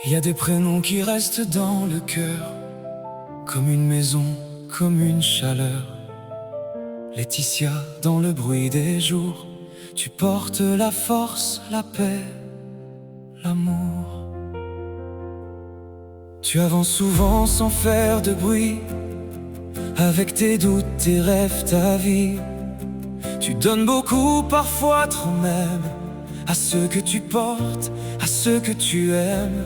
Il y a des prénoms qui restent dans le cœur, comme une maison, comme une chaleur. Laetitia, dans le bruit des jours, tu portes la force, la paix, l'amour. Tu avances souvent sans faire de bruit, avec tes doutes, tes rêves, ta vie. Tu donnes beaucoup, parfois trop même, à ceux que tu portes, à ceux que tu aimes.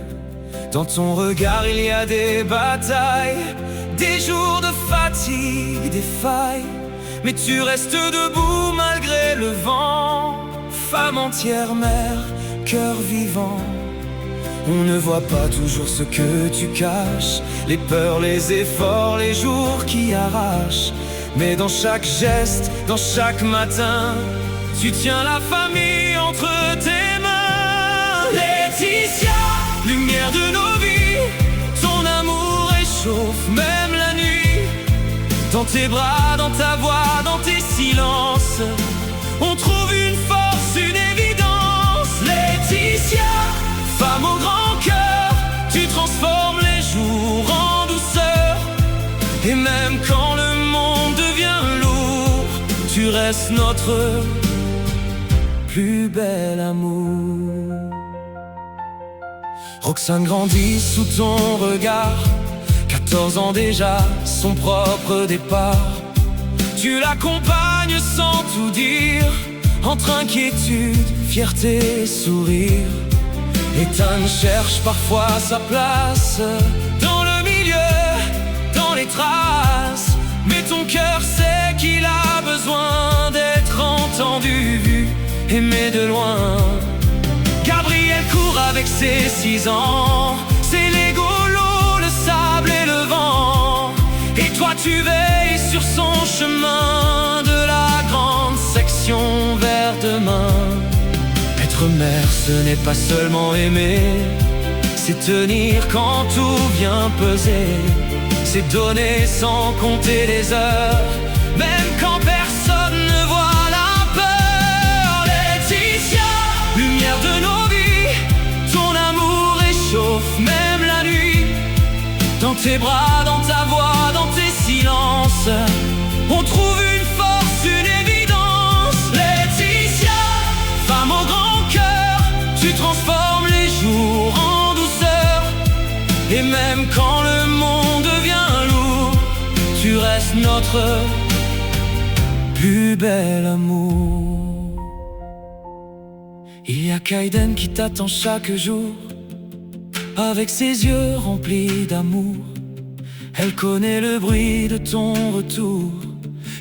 Dans ton regard il y a des batailles, des jours de fatigue, des failles, mais tu restes debout malgré le vent. Femme entière, mère, cœur vivant. On ne voit pas toujours ce que tu caches, les peurs, les efforts, les jours qui arrachent. Mais dans chaque geste, dans chaque matin, tu tiens la famille entre tes mains. Laetitia, lumière de nos vies, ton amour réchauffe même la nuit. Dans tes bras, dans ta voix, dans tes silences, on trouve une force, une évidence. Laetitia, femme au grand cœur, tu transformes les jours en douceur. Et même quand le monde devient lourd, tu restes notre plus bel amour. Roxane grandit sous ton regard, 14 ans déjà, son propre départ. Tu l'accompagnes sans tout dire, entre inquiétude, fierté et sourire. Ethan cherche parfois sa place dans le milieu, dans les traces, mais ton cœur sait qu'il a besoin d'être entendu, vu, aimé de loin. Gabriel court avec ses 6 ans, c'est les golots, le sable et le vent. Et toi tu veilles sur son chemin de la grande section vers demain. Être mère, ce n'est pas seulement aimer, c'est tenir quand tout vient peser. C'est donner sans compter les heures, même quand personne ne voit la peur. Laetitia, lumière de nos vies, ton amour réchauffe même la nuit. Dans tes bras, dans ta voix, dans tes silences, on trouve une force, une évidence. Laetitia, femme au grand cœur, tu transformes les jours en douceur. Et même quand le monde devient lourd, tu restes notre plus bel amour. Il y a Kaiden qui t'attend chaque jour, avec ses yeux remplis d'amour. Elle connaît le bruit de ton retour,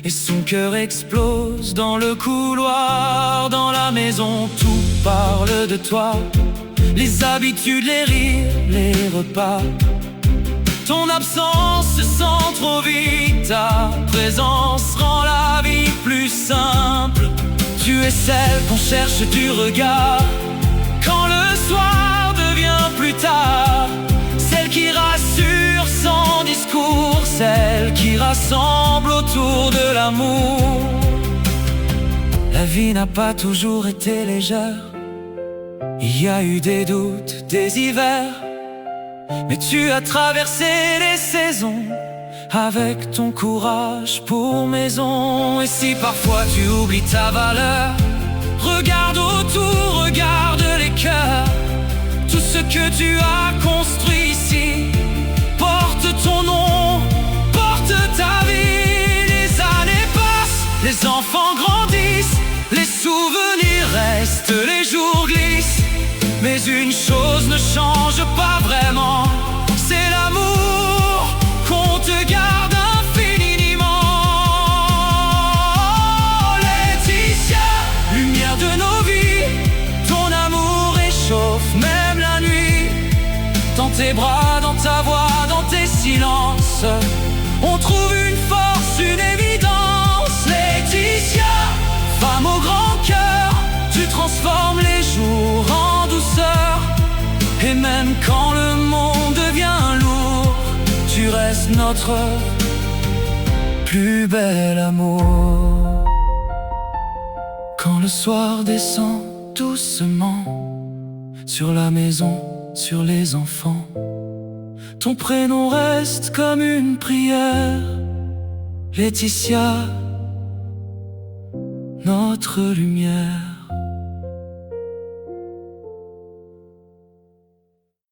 et son cœur explose dans le couloir. Dans la maison, tout parle de toi, les habitudes, les rires, les repas. Ton absence se sent trop vite, ta présence rend la vie plus simple. Tu es celle qu'on cherche du regard, quand le soir devient plus tard. Celle qui rassure sans discours, celle qui rassemble autour de l'amour. La vie n'a pas toujours été légère, il y a eu des doutes, des hivers, mais tu as traversé les saisons avec ton courage pour maison. Et si parfois tu oublies ta valeur, regarde autour, regarde les cœurs. Tout ce que tu as construit ici porte ton nom, porte ta vie. Les années passent, les enfants grandissent, les souvenirs restent, les jours glissent. Mais une chose ne change pas vraiment, c'est l'amour qu'on te garde infiniment. Laetitia, lumière de nos vies, ton amour réchauffe même la nuit. Dans tes bras, dans ta voix, dans tes silences, on trouve une force, une évidence. Laetitia, femme au grand cœur, tu transformes les jours en douceur. Et même quand le monde devient lourd, tu restes notre plus bel amour. Quand le soir descend doucement sur la maison, sur les enfants. Ton prénom reste comme une prière, Laetitia, notre lumière.